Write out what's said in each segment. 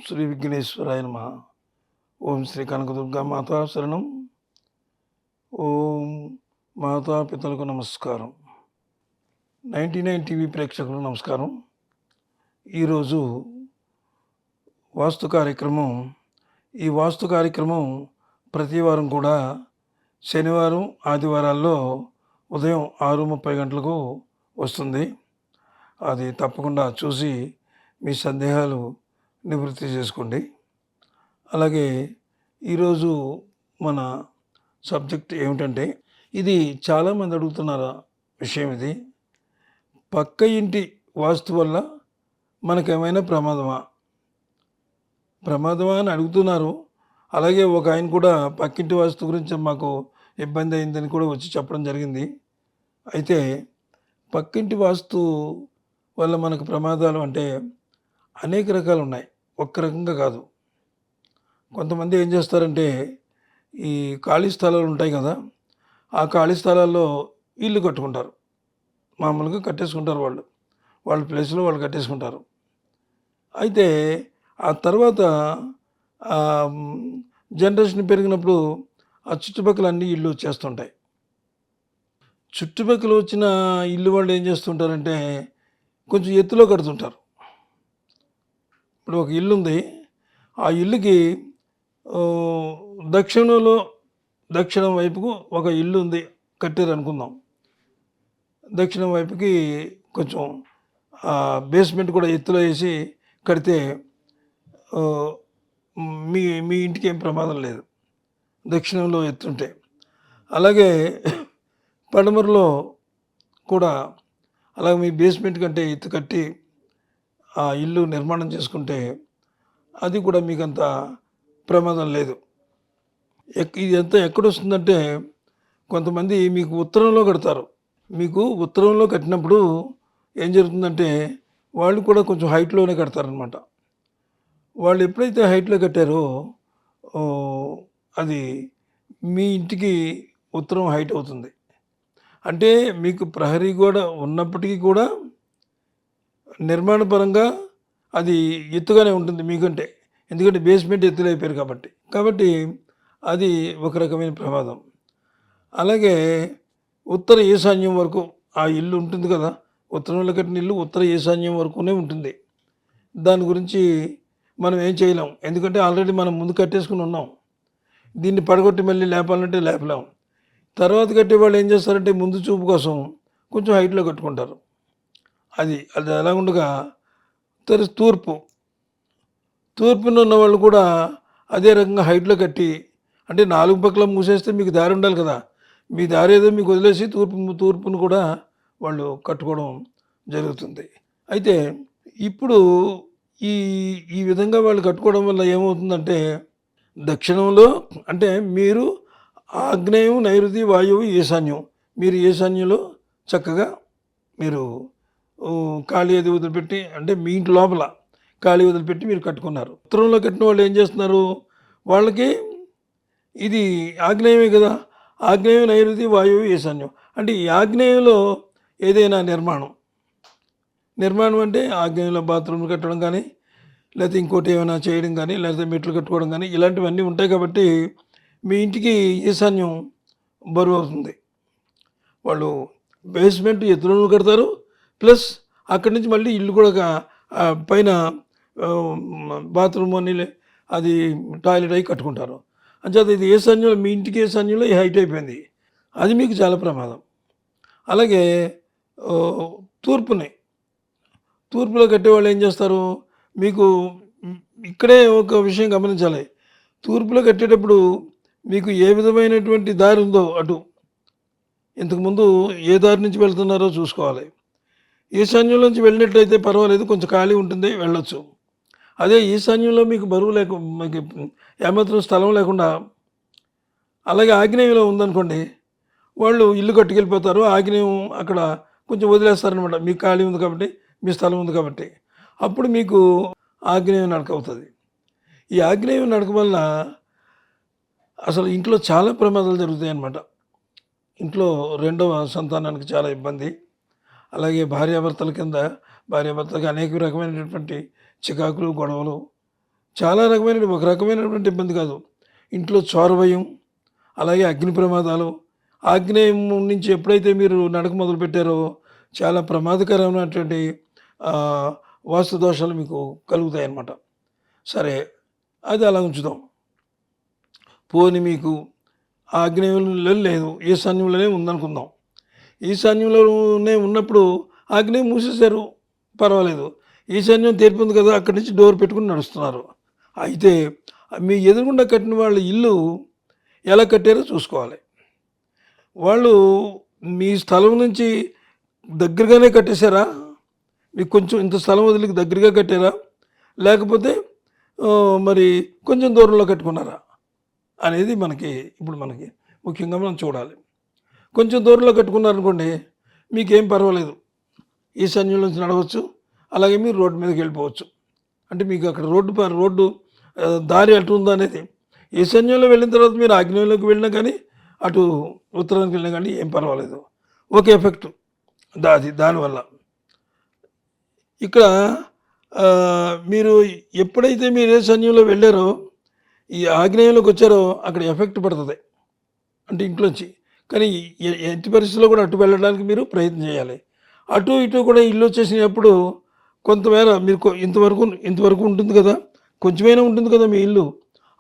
శ్రీ విఘ్నేశ్వరాయ నమః. ఓం శ్రీ కనకదుర్గా మాతా శరణం. ఓం మాతాపితలకు నమస్కారం. 99 టీవీ ప్రేక్షకులకు నమస్కారం. ఈరోజు వాస్తు కార్యక్రమం. ఈ వాస్తు కార్యక్రమం ప్రతి వారం కూడా శనివారం, ఆదివారాల్లో ఉదయం 6:30 గంటలకు వస్తుంది. అది తప్పకుండా చూసి మీ సందేహాలు నివృత్తి చేసుకోండి. అలాగే ఈరోజు మన సబ్జెక్ట్ ఏమిటంటే, ఇది చాలామంది అడుగుతున్న విషయం. ఇది పక్క ఇంటి వాస్తు వల్ల మనకేమైనా ప్రమాదమా అని అడుగుతున్నారు. అలాగే ఒక ఆయన కూడా పక్కింటి వాస్తు గురించి మాకు ఇబ్బంది అయిందని కూడా వచ్చి చెప్పడం జరిగింది. అయితే పక్కింటి వాస్తు వల్ల మనకు ప్రమాదాలు అంటే అనేక రకాలు ఉన్నాయి, ఒక్క రకంగా కాదు. కొంతమంది ఏం చేస్తారంటే, ఈ ఖాళీ స్థలాలు ఉంటాయి కదా, ఆ ఖాళీ స్థలాల్లో ఇల్లు కట్టుకుంటారు. మామూలుగా కట్టేసుకుంటారు, వాళ్ళ ప్లేస్లో వాళ్ళు కట్టేసుకుంటారు. అయితే ఆ తర్వాత జనరేషన్ పెరిగినప్పుడు ఆ చుట్టుపక్కల అన్ని ఇల్లు వచ్చేస్తుంటాయి. చుట్టుపక్కల వచ్చిన ఇల్లు వాళ్ళు ఏం చేస్తుంటారంటే, కొంచెం ఎత్తులో కడుతుంటారు. ఇప్పుడు ఒక ఇల్లు ఉంది, ఆ ఇల్లుకి దక్షిణం వైపుకు ఒక ఇల్లు ఉంది, కట్టారు అనుకుందాం. దక్షిణం వైపుకి కొంచెం బేస్మెంట్ కూడా ఎత్తులో వేసి కడితే మీ మీ ఇంటికి ఏం ప్రమాదం లేదు, దక్షిణంలో ఎత్తుంటే. అలాగే పడమరలో కూడా అలాగే మీ బేస్మెంట్ కంటే ఎత్తు కట్టి ఆ ఇల్లు నిర్మాణం చేసుకుంటే అది కూడా మీకు అంత ప్రమాదం లేదు. ఇదంతా ఎక్కడొస్తుందంటే, కొంతమంది మీకు ఉత్తరంలో కడతారు. మీకు ఉత్తరంలో కట్టినప్పుడు ఏం జరుగుతుందంటే, వాళ్ళు కూడా కొంచెం హైట్లోనే కడతారనమాట. వాళ్ళు ఎప్పుడైతే హైట్లో కట్టారో అది మీ ఇంటికి ఉత్తరం హైట్ అవుతుంది. అంటే మీకు ప్రహరీ గోడ ఉన్నప్పటికీ కూడా నిర్మాణపరంగా అది ఎత్తుగానే ఉంటుంది మీకంటే. ఎందుకంటే బేస్మెంట్ ఎత్తులు అయిపోయారు కాబట్టి అది ఒక రకమైన ప్రమాదం. అలాగే ఉత్తర ఈశాన్యం వరకు ఆ ఇల్లు ఉంటుంది కదా, ఉత్తరంలో కట్టిన ఇల్లు ఉత్తర ఈశాన్యం వరకునే ఉంటుంది. దాని గురించి మనం ఏం చేయలేం, ఎందుకంటే ఆల్రెడీ మనం ముందు కట్టేసుకుని ఉన్నాం. దీన్ని పడగొట్టి మళ్ళీ లేపాలంటే లేపలేం. తర్వాత కట్టే వాళ్ళు ఏం చేస్తారంటే, ముందు చూపు కోసం కొంచెం హైట్లో కట్టుకుంటారు. అది ఎలా ఉండగా తూర్పున ఉన్న వాళ్ళు కూడా అదే రకంగా హైట్లో కట్టి, అంటే 4 పక్కల మూసేస్తే మీకు దారి ఉండాలి కదా, మీ దారి ఏదో మీకు వదిలేసి తూర్పును కూడా వాళ్ళు కట్టుకోవడం జరుగుతుంది. అయితే ఇప్పుడు ఈ ఈ విధంగా వాళ్ళు కట్టుకోవడం వల్ల ఏమవుతుందంటే, దక్షిణంలో అంటే మీరు ఆగ్నేయం, నైరుతి, వాయువు, ఈశాన్యం, మీరు ఈశాన్యంలో చక్కగా మీరు ఖాళీ అది వదిలిపెట్టి, అంటే మీ ఇంటి లోపల ఖాళీ వదిలిపెట్టి మీరు కట్టుకున్నారు. ఉత్తరంలో కట్టిన వాళ్ళు ఏం చేస్తున్నారు, వాళ్ళకి ఇది ఆగ్నేయమే కదా, ఆగ్నేయం, నైరుతి, వాయువు, ఈశాన్యం. అంటే ఈ ఆగ్నేయంలో ఏదైనా నిర్మాణం అంటే ఆగ్నేయంలో బాత్రూమ్లు కట్టడం కానీ, లేకపోతే ఇంకోటి ఏమైనా చేయడం కానీ, లేకపోతే మెట్లు కట్టుకోవడం కానీ, ఇలాంటివన్నీ ఉంటాయి. కాబట్టి మీ ఇంటికి ఈశాన్యం బరువు అవుతుంది. వాళ్ళు బేస్మెంట్ ఎత్తులో కడతారు, ప్లస్ అక్కడి నుంచి మళ్ళీ ఇల్లు కూడా పైన బాత్రూమ్ అని అది టాయిలెట్ అయి కట్టుకుంటారు. అంచేత ఇది ఈశాన్యంలో, మీ ఇంటికి ఈశాన్యంలో ఈ హైట్ అయిపోయింది, అది మీకు చాలా ప్రమాదం. అలాగే తూర్పులో కట్టేవాళ్ళు ఏం చేస్తారు, మీకు ఇక్కడే ఒక విషయం గమనించాలి. తూర్పులో కట్టేటప్పుడు మీకు ఏ విధమైనటువంటి దారి ఉందో అటు, ఇంతకుముందు ఏ దారి నుంచి వెళ్తున్నారో చూసుకోవాలి. ఈశాన్యంలోంచి వెళ్ళినట్లయితే పర్వాలేదు, కొంచెం ఖాళీ ఉంటుంది, వెళ్ళొచ్చు. అదే ఈశాన్యంలో మీకు మీకు ఏమాత్రం స్థలం లేకుండా, అలాగే ఆగ్నేయంలో ఉందనుకోండి, వాళ్ళు ఇల్లు కట్టుకెళ్ళిపోతారు. ఆగ్నేయం అక్కడ కొంచెం వదిలేస్తారనమాట, మీకు ఖాళీ ఉంది కాబట్టి, మీ స్థలం ఉంది కాబట్టి. అప్పుడు మీకు ఆగ్నేయం నడక అవుతుంది. ఈ ఆగ్నేయం నడక వల్ల అసలు ఇంట్లో చాలా ప్రమాదాలు జరుగుతాయి అన్నమాట. ఇంట్లో రెండవ సంతానానికి చాలా ఇబ్బంది. అలాగే భార్యాభర్తలకి అనేక రకమైనటువంటి చికాకులు, గొడవలు, చాలా ఒక రకమైనటువంటి ఇబ్బంది కాదు. ఇంట్లో చోరభయం, అలాగే అగ్ని ప్రమాదాలు, ఆగ్నేయం నుంచి ఎప్పుడైతే మీరు నడక మొదలుపెట్టారో చాలా ప్రమాదకరమైనటువంటి వాస్తు దోషాలు మీకు కలుగుతాయన్నమాట. సరే, అది అలా ఉంచుదాం. పోనీ మీకు ఆగ్నేయంలో లేదు, ఈశాన్యంలోనే ఉందనుకుందాం. ఈశాన్యంలోనే ఉన్నప్పుడు ఆగ్నేయం మూసేశారు, పర్వాలేదు. ఈశాన్యం తెరిపింది కదా, అక్కడి నుంచి డోర్ పెట్టుకుని నడుస్తున్నారు. అయితే మీ ఎదురుగుండా కట్టిన వాళ్ళ ఇల్లు ఎలా కట్టారో చూసుకోవాలి. వాళ్ళు మీ స్థలం నుంచి దగ్గరగానే కట్టేశారా? మీకు కొంచెం ఇంత స్థలం వదిలికి దగ్గరగా కట్టారా? లేకపోతే మరి కొంచెం దూరంలో కట్టుకున్నారా అనేది మనకి ముఖ్యంగా మనం చూడాలి. కొంచెం దూరంలో కట్టుకున్నారనుకోండి, మీకేం పర్వాలేదు, ఈశాన్యం నుంచి నడవచ్చు, అలాగే మీరు రోడ్డు మీదకి వెళ్ళిపోవచ్చు. అంటే మీకు అక్కడ రోడ్డు దారి అటు ఉందా అనేది, ఈశాన్యంలో వెళ్ళిన తర్వాత మీరు ఆగ్నేయంలోకి వెళ్ళినా కానీ అటు ఉత్తరానికి వెళ్ళినా కానీ ఏం పర్వాలేదు. ఓకే, ఎఫెక్ట్ దానివల్ల ఇక్కడ మీరు ఎప్పుడైతే మీరు ఈశాన్యంలో వెళ్ళారో, ఈ ఆగ్నేయంలోకి వచ్చారో అక్కడ ఎఫెక్ట్ పడుతుంది, అంటే ఇంట్లోంచి. కానీ ఎట్టి పరిస్థితుల్లో కూడా అటు వెళ్ళడానికి మీరు ప్రయత్నం చేయాలి. అటు ఇటు కూడా ఇల్లు వచ్చేసినప్పుడు కొంతమేర మీరు ఇంతవరకు ఉంటుంది కదా, కొంచెమైనా ఉంటుంది కదా మీ ఇల్లు.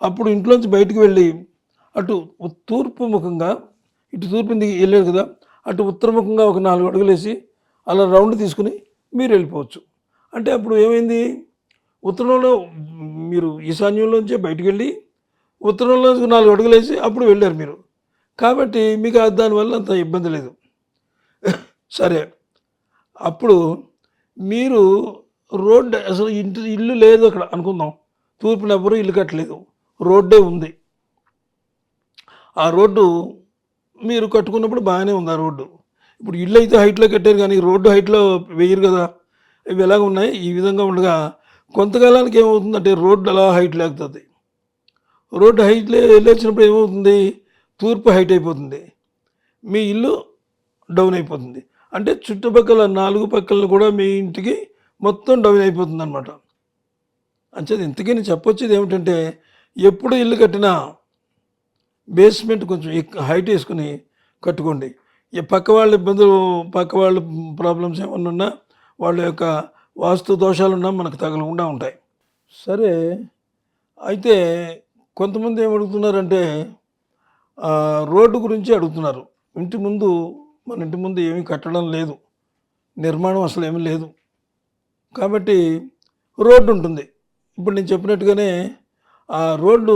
అప్పుడు ఇంట్లోంచి బయటికి వెళ్ళి అటు తూర్పు ముఖంగా, ఇటు తూర్పు వెళ్ళారు కదా, అటు ఉత్తరముఖంగా ఒక 4 అడుగులు వేసి అలా రౌండ్ తీసుకుని మీరు వెళ్ళిపోవచ్చు. అంటే అప్పుడు ఏమైంది, ఉత్తరంలో మీరు ఈశాన్యంలోంచే బయటికి వెళ్ళి ఉత్తరంలో 4 అడుగులు వేసి అప్పుడు వెళ్ళారు మీరు. కాబట్టి మీకు దానివల్ల అంత ఇబ్బంది లేదు. సరే, అప్పుడు మీరు రోడ్డు అసలు ఇల్లు లేదు అక్కడ అనుకుందాం. తూర్పున ఎవరు ఇల్లు కట్టలేదు, రోడ్డే ఉంది. ఆ రోడ్డు మీరు కట్టుకున్నప్పుడు బాగానే ఉంది ఆ రోడ్డు. ఇప్పుడు ఇల్లు అయితే హైట్లో కట్టారు కానీ రోడ్డు హైట్లో వేయరు కదా. ఇవి ఎలాగ ఉన్నాయి, ఈ విధంగా ఉండగా కొంతకాలానికి ఏమవుతుందంటే రోడ్డు అలా హైట్ లేకుతుంది. రోడ్డు హైట్ వెళ్ళొచ్చినప్పుడు ఏమవుతుంది, తూర్పు హైట్ అయిపోతుంది, మీ ఇల్లు డౌన్ అయిపోతుంది. అంటే చుట్టుపక్కల 4 పక్కలను కూడా మీ ఇంటికి మొత్తం డౌన్ అయిపోతుంది అనమాట. అంచేది ఇంతకీ నేను చెప్పొచ్చేది ఏమిటంటే, ఎప్పుడు ఇల్లు కట్టినా బేస్మెంట్ కొంచెం హైట్ వేసుకుని కట్టుకోండి. పక్క వాళ్ళ ఇబ్బందులు, పక్క వాళ్ళ ప్రాబ్లమ్స్ ఏమన్నా ఉన్నా, వాళ్ళ యొక్క వాస్తు దోషాలున్నా మనకు తగలకుండా ఉంటాయి. సరే, అయితే కొంతమంది ఏమడుగుతున్నారంటే రోడ్డు గురించి అడుగుతున్నారు. మన ఇంటి ముందు ఏమీ కట్టడం లేదు, నిర్మాణం అసలు ఏమీ లేదు, కాబట్టి రోడ్డు ఉంటుంది. ఇప్పుడు నేను చెప్పినట్టుగానే ఆ రోడ్డు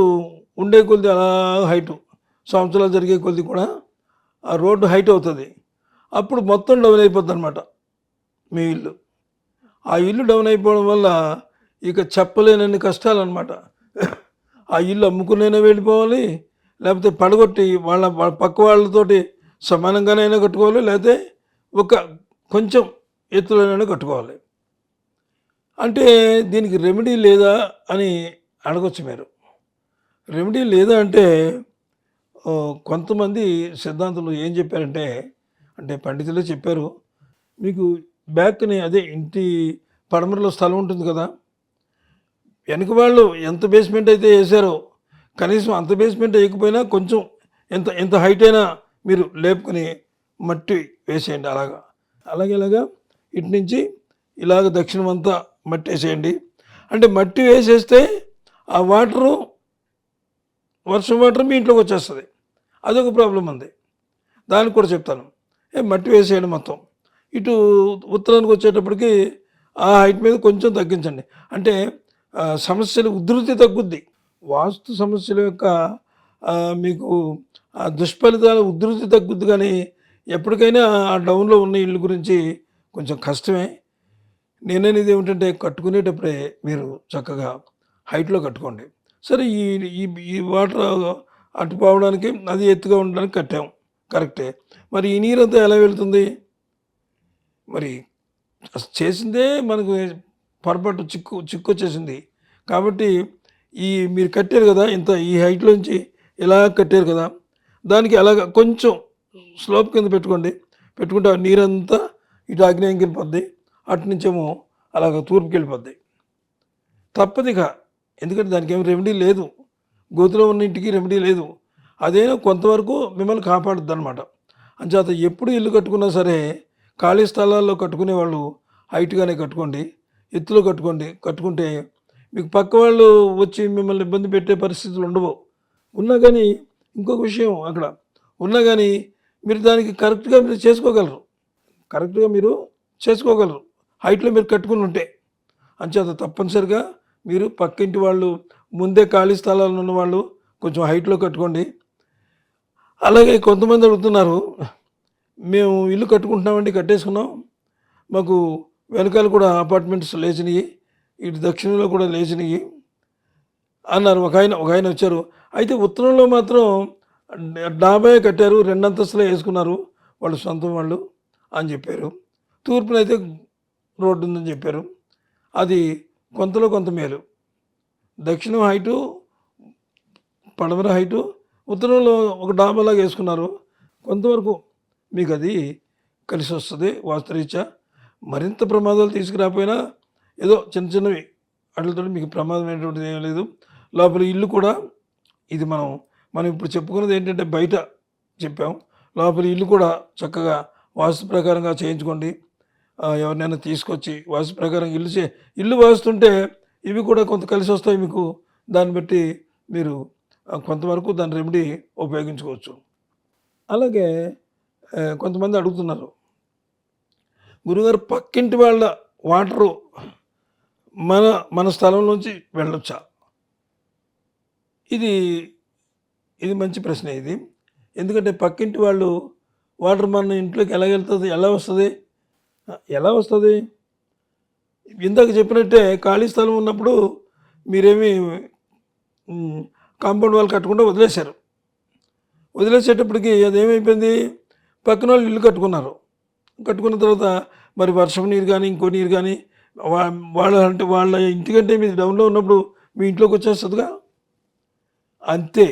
ఉండే కొద్ది అలా హైటు, సంవత్సరాలు జరిగే కొద్ది కూడా ఆ రోడ్డు హైట్ అవుతుంది. అప్పుడు మొత్తం డౌన్ అయిపోద్ది అనమాట మీ ఇల్లు. ఆ ఇల్లు డౌన్ అయిపోవడం వల్ల ఇక చెప్పలేనన్ని కష్టాలు అనమాట. ఆ ఇల్లు అమ్ముకునైనా వెళ్ళిపోవాలి, లేకపోతే పడగొట్టి వాళ్ళ పక్క వాళ్ళతోటి సమానంగానైనా కట్టుకోవాలి, లేకపోతే ఒక కొంచెం ఎత్తులోనైనా కట్టుకోవాలి. అంటే దీనికి రెమెడీ లేదా అని అడగొచ్చు మీరు. రెమెడీ లేదా అంటే కొంతమంది సిద్ధాంతులు ఏం చెప్పారంటే, అంటే పండితులే చెప్పారు, మీకు బ్యాక్ని అదే ఇంటి పడమరలో స్థలం ఉంటుంది కదా, వెనక వాళ్ళు ఎంత బేస్మెంట్ అయితే వేసారో కనీసం అంత బేస్మెంట్ వేయకపోయినా కొంచెం ఎంత హైట్ అయినా మీరు లేపుకొని మట్టి వేసేయండి. అలాగేలాగా ఇటు నుంచి ఇలాగ దక్షిణం అంతా మట్టి వేసేయండి. అంటే మట్టి వేసేస్తే ఆ వర్షం వాటర్ మీ ఇంట్లోకి వచ్చేస్తుంది. అదొక ప్రాబ్లం ఉంది, దానికి కూడా చెప్తాను. మట్టి వేసేయండి మొత్తం. ఇటు ఉత్తరానికి వచ్చేటప్పటికి ఆ హైట్ మీద కొంచెం తగ్గించండి. అంటే సమస్యల ఉధృతి తగ్గుద్ది. వాస్తు సమస్యల యొక్క మీకు ఆ దుష్ఫలితాల ఉధృతి తగ్గుద్ది. కానీ ఎప్పటికైనా ఆ డౌన్లో ఉన్న ఇల్లు గురించి కొంచెం కష్టమే. నేననేది ఏమిటంటే, కట్టుకునేటప్పుడే మీరు చక్కగా హైట్లో కట్టుకోండి. సరే, ఈ వాటర్ అటు పోవడానికి అది ఎత్తుగా ఉండడానికి కట్టాం, కరెక్టే. మరి ఈ నీరంతా ఎలా వెళ్తుంది? మరి చేసిందే మనకు పొరపాటు, చిక్కు వచ్చేసింది. కాబట్టి మీరు కట్టారు కదా, ఈ హైట్లోంచి ఇలా కట్టారు కదా, దానికి అలాగ కొంచెం స్లోప్ కింద పెట్టుకుంటే ఆ నీరంతా ఇటు ఆగ్నేయంకి వెళ్ళిపోద్ది, అటు నుంచేమో అలాగ తూర్పుకి వెళ్ళిపోద్ది. తప్పదిగా ఎందుకంటే దానికి ఏమి రెమెడీ లేదు. గోతిలో ఉన్న ఇంటికి రెమెడీ లేదు. అదేనా కొంతవరకు మిమ్మల్ని కాపాడుద్ది అనమాట. అంచేత ఎప్పుడు ఇల్లు కట్టుకున్నా సరే ఖాళీ స్థలాల్లో కట్టుకునే వాళ్ళు హైట్గానే కట్టుకోండి, ఎత్తులో కట్టుకోండి. కట్టుకుంటే మీకు పక్క వాళ్ళు వచ్చి మిమ్మల్ని ఇబ్బంది పెట్టే పరిస్థితులు ఉండవు. ఉన్నా కానీ ఇంకొక విషయం అక్కడ ఉన్నా కానీ మీరు దానికి కరెక్ట్గా మీరు చేసుకోగలరు. కరెక్ట్గా మీరు చేసుకోగలరు హైట్లో మీరు కట్టుకుని ఉంటే. అంచేత తప్పనిసరిగా మీరు పక్కింటి వాళ్ళు ముందే ఖాళీ స్థలాలు ఉన్న వాళ్ళు కొంచెం హైట్లో కట్టుకోండి. అలాగే కొంతమంది అడుగుతున్నారు, మేము ఇల్లు కట్టుకుంటున్నామండి, కట్టేసుకున్నాం, మాకు వెనకాల కూడా అపార్ట్మెంట్స్ లేచినాయి, ఇటు దక్షిణంలో కూడా లేచినాయి అన్నారు. ఒక ఆయన వచ్చారు. అయితే ఉత్తరంలో మాత్రం డాబా కట్టారు, 2 అంతస్తులే వేసుకున్నారు వాళ్ళు సొంతం వాళ్ళు అని చెప్పారు. తూర్పునైతే రోడ్డు ఉందని చెప్పారు. అది కొంతలో కొంత మేలు. దక్షిణం హైటు, పడమర హైటు, ఉత్తరంలో ఒక డాబాలాగా వేసుకున్నారు. కొంతవరకు మీకు అది కలిసి వస్తుంది వాస్తురీత్యా. మరింత ప్రమాదాలు తీసుకురాకపోయినా ఏదో చిన్న చిన్నవి వాటితో మీకు ప్రమాదమైనటువంటిది ఏం లేదు. లోపల ఇల్లు కూడా ఇది మనం ఇప్పుడు చెప్పుకున్నది ఏంటంటే బయట చెప్పాం. లోపల ఇల్లు కూడా చక్కగా వాస్తు ప్రకారంగా చేయించుకోండి. ఎవరినైనా తీసుకొచ్చి వాస్తు ప్రకారం ఇల్లు వాస్తుంటే ఇవి కూడా కొంత కలిసి వస్తాయి మీకు. దాన్ని బట్టి మీరు కొంతవరకు దాని రెమెడీ ఉపయోగించుకోవచ్చు. అలాగే కొంతమంది అడుగుతున్నారు, గురుగారు పక్కింటి వాళ్ళ వాటరు మన స్థలంలోంచి వెళ్ళొచ్చా? ఇది మంచి ప్రశ్న ఇది. ఎందుకంటే పక్కింటి వాళ్ళు వాటర్ మన ఇంట్లోకి ఎలా వస్తుంది? ఇందాక చెప్పినట్టే ఖాళీ స్థలం ఉన్నప్పుడు మీరేమి కాంపౌండ్ వాల్ కట్టకుండా వదిలేశారు. వదిలేసేటప్పటికి అదేమైపోయింది, పక్కన వాళ్ళు ఇల్లు కట్టుకున్నారు. కట్టుకున్న తర్వాత మరి వర్షం నీరు కానీ ఇంకో నీరు కానీ వాళ్ళ ఇంటికంటే మీరు డౌన్లో ఉన్నప్పుడు మీ ఇంట్లోకి వచ్చేస్తుందిగా. అంతే,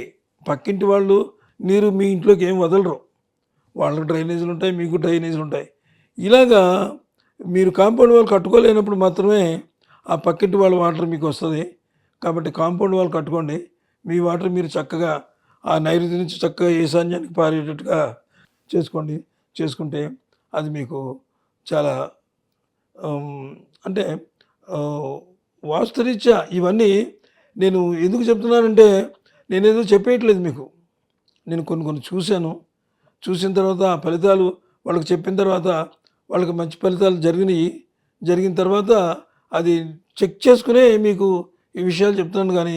పక్కింటి వాళ్ళు నీరు మీ ఇంట్లోకి ఏం వదలరు. వాళ్ళకి డ్రైనేజీలు ఉంటాయి, మీకు డ్రైనేజీలు ఉంటాయి. ఇలాగా మీరు కాంపౌండ్ వాల్ కట్టుకోలేనప్పుడు మాత్రమే ఆ పక్కింటి వాళ్ళ వాటర్ మీకు వస్తుంది. కాబట్టి కాంపౌండ్ వాల్ కట్టుకోండి. మీ వాటర్ మీరు చక్కగా ఆ నైరుతి నుంచి చక్కగా ఈశాన్యానికి పారేటట్టుగా చేసుకుంటే అది మీకు చాలా అంటే వాస్తురీత్యా ఇవన్నీ నేను ఎందుకు చెప్తున్నానంటే నేనేదో చెప్పేయట్లేదు మీకు. నేను కొన్ని చూసిన తర్వాత ఆ ఫలితాలు వాళ్ళకి చెప్పిన తర్వాత వాళ్ళకి మంచి ఫలితాలు జరిగిన తర్వాత అది చెక్ చేసుకునే మీకు ఈ విషయాలు చెప్తున్నాను, కానీ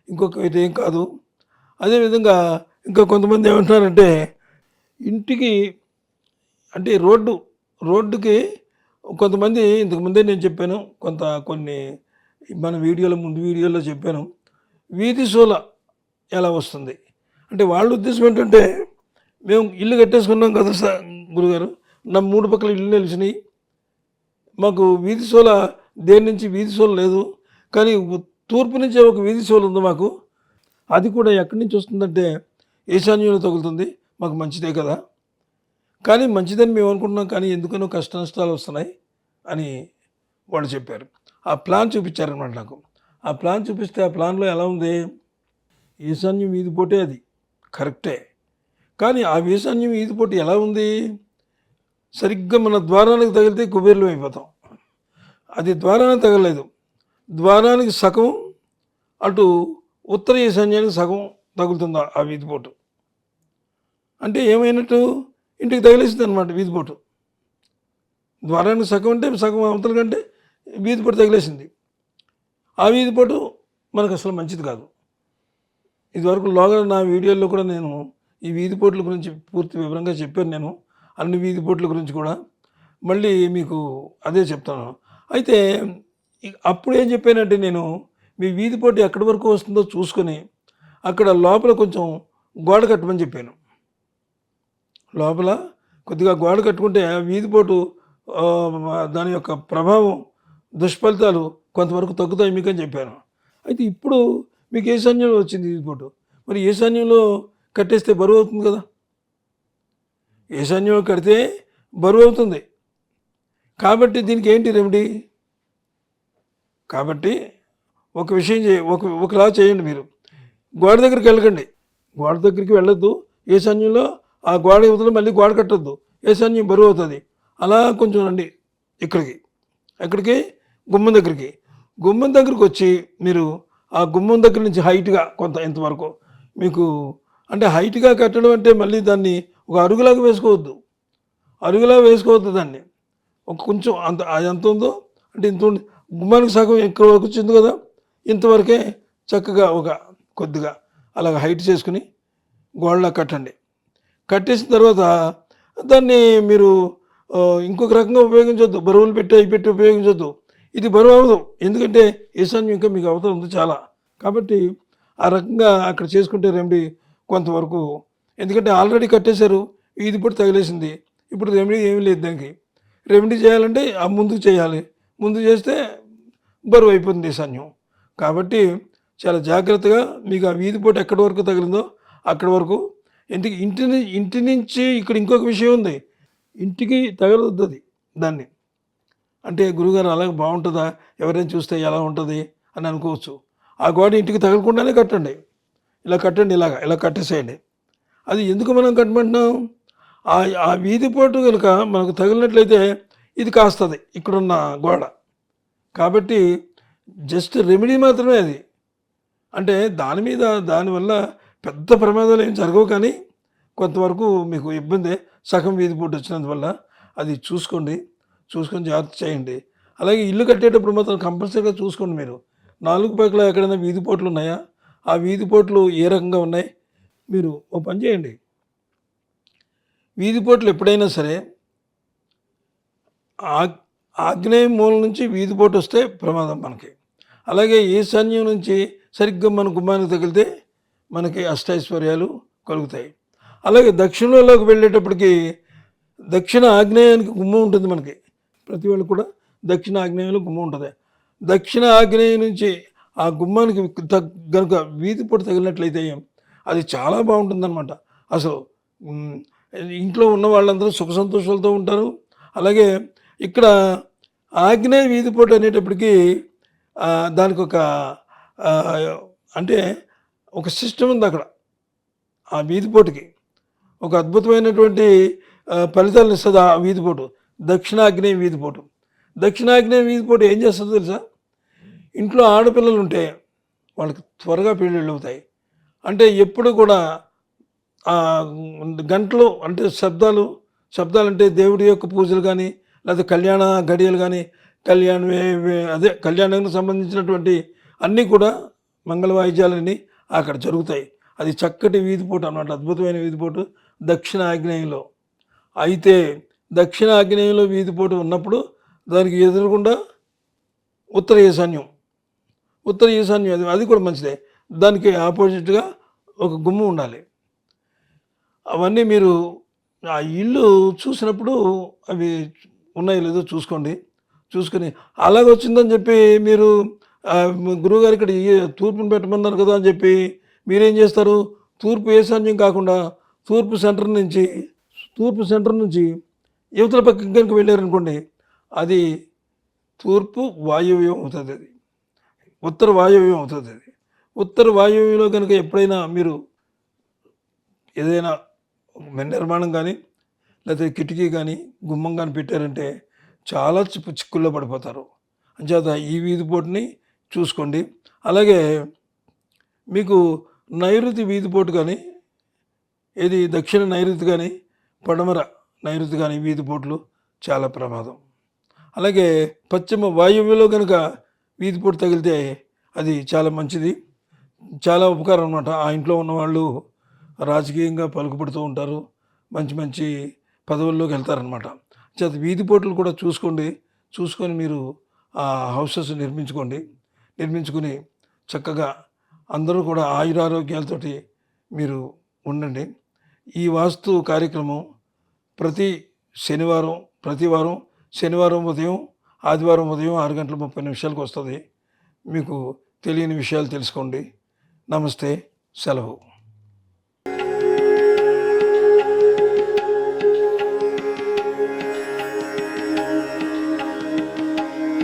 ఇంకొక ఏం కాదు. అదేవిధంగా ఇంకా కొంతమంది ఏమంటున్నారంటే ఇంటికి అంటే రోడ్డుకి కొంతమంది ఇంతకుముందే నేను చెప్పాను, కొన్ని మన ముందు వీడియోలో చెప్పాను, వీధి సోల ఎలా వస్తుంది అంటే వాళ్ళ ఉద్దేశం ఏంటంటే మేము ఇల్లు కట్టేసుకున్నాం కదా సార్ గురుగారు, నా 3 పక్కల ఇల్లు నిలిచినాయి, మాకు వీధి సోల దేని నుంచి వీధి సోల లేదు, కానీ తూర్పు నుంచే ఒక వీధి సోల ఉంది మాకు. అది కూడా ఎక్కడి నుంచి వస్తుందంటే ఈశాన్యంలో తగులుతుంది, మాకు మంచిదే కదా, కానీ మంచిదని మేము అనుకుంటున్నాం, కానీ ఎందుకనో కష్ట నష్టాలు వస్తున్నాయి అని వాళ్ళు చెప్పారు. ఆ ప్లాన్ చూపించారనమాట నాకు. ఆ ప్లాన్ చూపిస్తే ఆ ప్లాన్లో ఎలా ఉంది, ఈశాన్యం వీధిపోటే అది కరెక్టే, కానీ ఆ ఈశాన్యం వీధిపోటు ఎలా ఉంది, సరిగ్గా మన ద్వారానికి తగిలితే కుబేర్లు అయిపోతాం. అది ద్వారానికి తగలేదు, ద్వారానికి సగం అటు ఉత్తర ఈశాన్యానికి సగం తగులుతుంది ఆ వీధిపోటు. అంటే ఏమైనట్టు ఇంటికి తగిలేసింది అనమాట వీధిపోటు. ద్వారానికి సగం అంటే సగం అవతల కంటే వీధిపోటు తగిలేసింది. ఆ వీధిపోటు మనకు అసలు మంచిది కాదు. ఇదివరకు లోగా నా వీడియోల్లో కూడా నేను ఈ వీధిపోట్ల గురించి పూర్తి వివరంగా చెప్పాను. నేను అన్ని వీధిపోట్ల గురించి కూడా మళ్ళీ మీకు అదే చెప్తాను. అయితే అప్పుడు ఏం చెప్పానంటే నేను మీ వీధిపోటు ఎక్కడి వరకు వస్తుందో చూసుకొని అక్కడ లోపల కొంచెం గోడ కట్టమని చెప్పాను. లోపల కొద్దిగా గోడ కట్టుకుంటే వీధిపోటు దాని యొక్క ప్రభావం దుష్ఫలితాలు కొంతవరకు తగ్గుతాయి మీకు అని చెప్పాను. అయితే ఇప్పుడు మీకు ఈశాన్యంలో వచ్చింది వీధిపోటు, మరి ఈశాన్యంలో కట్టేస్తే బరువు అవుతుంది కదా, ఈశాన్యంలో కడితే బరువు అవుతుంది. కాబట్టి దీనికి ఏంటి రెమెడీ? కాబట్టి ఒక విషయం ఒకలా చేయండి మీరు. గోడ దగ్గరికి వెళ్ళకండి. గోడ దగ్గరికి వెళ్ళొద్దు. ఈశాన్యంలో ఆ గోడ ఇవతల మళ్ళీ గోడ కట్టొద్దు. ఈశాన్యం బరువు అవుతుంది. అలా కొంచెం రండి ఇక్కడికి. ఎక్కడికి? గుమ్మం దగ్గరికి. గుమ్మం దగ్గరికి వచ్చి మీరు ఆ గుమ్మం దగ్గర నుంచి హైట్‌గా కొంత ఇంతవరకు మీకు అంటే హైట్‌గా కట్టడం అంటే మళ్ళీ దాన్ని ఒక అరుగులాగా వేసుకోవద్దు. అరుగులా వేసుకోవద్దు దాన్ని. ఒక కొంచెం అంత అది ఎంత ఉందో అంటే ఇంత ఉంది. గుమ్మానికి సగం ఇక్కడ వరకు వచ్చింది కదా! ఇంతవరకే చక్కగా ఒక కొద్దిగా అలాగ హైట్ చేసుకొని గోడలా కట్టండి. కట్టేసిన తర్వాత దాన్ని మీరు ఇంకొక రకంగా ఉపయోగించొద్దు. బరువులు పెట్టి అవి పెట్టి ఉపయోగించొద్దు. ఇది బరువు అవ్వదు. ఎందుకంటే ఈశాన్యం ఇంకా మీకు అవతల ఉంది చాలా. కాబట్టి ఆ రకంగా అక్కడ చేసుకుంటే రెమెడీ కొంతవరకు ఎందుకంటే ఆల్రెడీ కట్టేశారు. ఇది ఇప్పుడు తగిలేసింది. ఇప్పుడు రెమెడీ ఏమీ లేదు దానికి. రెమెడీ చేయాలంటే ఆ ముందుకు చేయాలి. ముందు చేస్తే బరువు అయిపోతుంది ఈశాన్యం. కాబట్టి చాలా జాగ్రత్తగా మీకు ఆ వీధి పోటు ఎక్కడి వరకు తగిలిందో అక్కడి వరకు ఎందుకు ఇంటి నుంచి ఇక్కడ ఇంకొక విషయం ఉంది. ఇంటికి తగలొద్దు అది దాన్ని. అంటే గురువుగారు అలాగే బాగుంటుందా? ఎవరైనా చూస్తే ఎలా ఉంటుంది అని అనుకోవచ్చు. ఆ గోడ ఇంటికి తగలకుండానే కట్టండి. ఇలా కట్టండి ఇలా కట్టేసేయండి. అది ఎందుకు మనం కట్టమంటున్నాం? ఆ వీధి పోటు కనుక మనకు తగిలినట్లయితే ఇది కాస్తుంది ఇక్కడున్న గోడ. కాబట్టి జస్ట్ రెమెడీ మాత్రమే అది. అంటే దానివల్ల పెద్ద ప్రమాదాలు ఏం జరగవు కానీ కొంతవరకు మీకు ఇబ్బందే. సగం వీధి పోటు వచ్చినందువల్ల అది చూసుకొని జాగ్రత్త చేయండి. అలాగే ఇల్లు కట్టేటప్పుడు మాత్రం కంపల్సరీగా చూసుకోండి మీరు. 4 పక్కల ఎక్కడైనా వీధి పోట్లు ఉన్నాయా? ఆ వీధి పోట్లు ఏ రకంగా ఉన్నాయి? మీరు ఓ పని చేయండి. వీధి పోట్లు ఎప్పుడైనా సరే ఆగ్నేయ మూల నుంచి వీధి పోటు వస్తే ప్రమాదం మనకి. అలాగే ఈశాన్యం నుంచి సరిగ్గా మన గుమ్మానికి తగిలితే మనకి అష్టైశ్వర్యాలు కలుగుతాయి. అలాగే దక్షిణంలోకి వెళ్ళేటప్పటికి దక్షిణ ఆగ్నేయానికి గుమ్మం ఉంటుంది మనకి. ప్రతి వాళ్ళు కూడా దక్షిణ ఆగ్నేయంలో గుమ్మం ఉంటుంది. దక్షిణ ఆగ్నేయం నుంచి ఆ గుమ్మానికి కనుక వీధి పోటు తగిలినట్లయితే అది చాలా బాగుంటుందన్నమాట. అసలు ఇంట్లో ఉన్న వాళ్ళందరూ సుఖ సంతోషాలతో ఉంటారు. అలాగే ఇక్కడ ఆగ్నేయ వీధి పోటు అనేటప్పటికీ దానికి అంటే ఒక సిస్టమ్ ఉంది అక్కడ. ఆ వీధి పోటుకి ఒక అద్భుతమైనటువంటి ఫలితాలను ఇస్తుంది ఆ వీధి పోటు. దక్షిణాగ్నేయ వీధి పోటు. దక్షిణాగ్నేయ వీధి పోటు ఏం చేస్తుందో తెలుసా? ఇంట్లో ఆడపిల్లలు ఉంటే వాళ్ళకి త్వరగా పెళ్ళిళ్ళు అవుతాయి. అంటే ఎప్పుడు కూడా గంటలు అంటే శబ్దాలు అంటే దేవుడి యొక్క పూజలు కానీ లేకపోతే కళ్యాణ గడియలు కానీ కళ్యాణానికి సంబంధించినటువంటి అన్నీ కూడా మంగళ వాయిద్యాలన్నీ అక్కడ జరుగుతాయి. అది చక్కటి వీధిపోటు అన్నమాట. అద్భుతమైన వీధిపోటు దక్షిణ ఆగ్నేయంలో. అయితే దక్షిణ ఆగ్నేయంలో వీధిపోటు ఉన్నప్పుడు దానికి ఎదురుగుండా ఉత్తర ఈశాన్యం అది కూడా మంచిదే. దానికి ఆపోజిట్గా ఒక గుమ్మం ఉండాలి. అవన్నీ మీరు ఆ ఇల్లు చూసినప్పుడు అవి ఉన్నాయో లేదో చూసుకొని అలాగొచ్చిందని చెప్పి మీరు గురువుగారు ఇక్కడ తూర్పుని పెట్టమన్నారు కదా అని చెప్పి మీరేం చేస్తారు? తూర్పు ఈశాన్యం కాకుండా తూర్పు సెంటర్ నుంచి యువతల పక్కకి కనుక వెళ్ళారనుకోండి, అది తూర్పు వాయువ్యం అవుతుంది. అది ఉత్తర వాయువ్యం అవుతుంది. అది ఉత్తర వాయువ్యంలో కనుక ఎప్పుడైనా మీరు ఏదైనా నిర్మాణం కానీ లేకపోతే కిటికీ కానీ గుమ్మం కానీ పెట్టారంటే చాలా చిక్కుల్లో పడిపోతారు. అంచేత ఈ వీధిపోటుని చూసుకోండి. అలాగే మీకు నైరుతి వీధిపోటు కానీ దక్షిణ నైరుతి కానీ పడమర నైరుతి కానీ వీధిపోట్లు చాలా ప్రమాదం. అలాగే పశ్చిమ వాయువ్యంలో కనుక వీధిపోటు తగిలితే అది చాలా మంచిది, చాలా ఉపకారం అన్నమాట. ఆ ఇంట్లో ఉన్నవాళ్ళు రాజకీయంగా పలుకుపడుతూ ఉంటారు, మంచి పదవుల్లోకి వెళ్తారనమాట. చేత వీధిపోట్లు కూడా చూసుకొని మీరు ఆ హౌసెస్ నిర్మించుకొని చక్కగా అందరూ కూడా ఆయురారోగ్యాలతోటి మీరు ఉండండి. ఈ వాస్తు కార్యక్రమం ప్రతి వారం శనివారం ఉదయం, ఆదివారం ఉదయం 6:30 వస్తుంది. మీకు తెలియని విషయాలు తెలుసుకోండి. నమస్తే, సెలవు.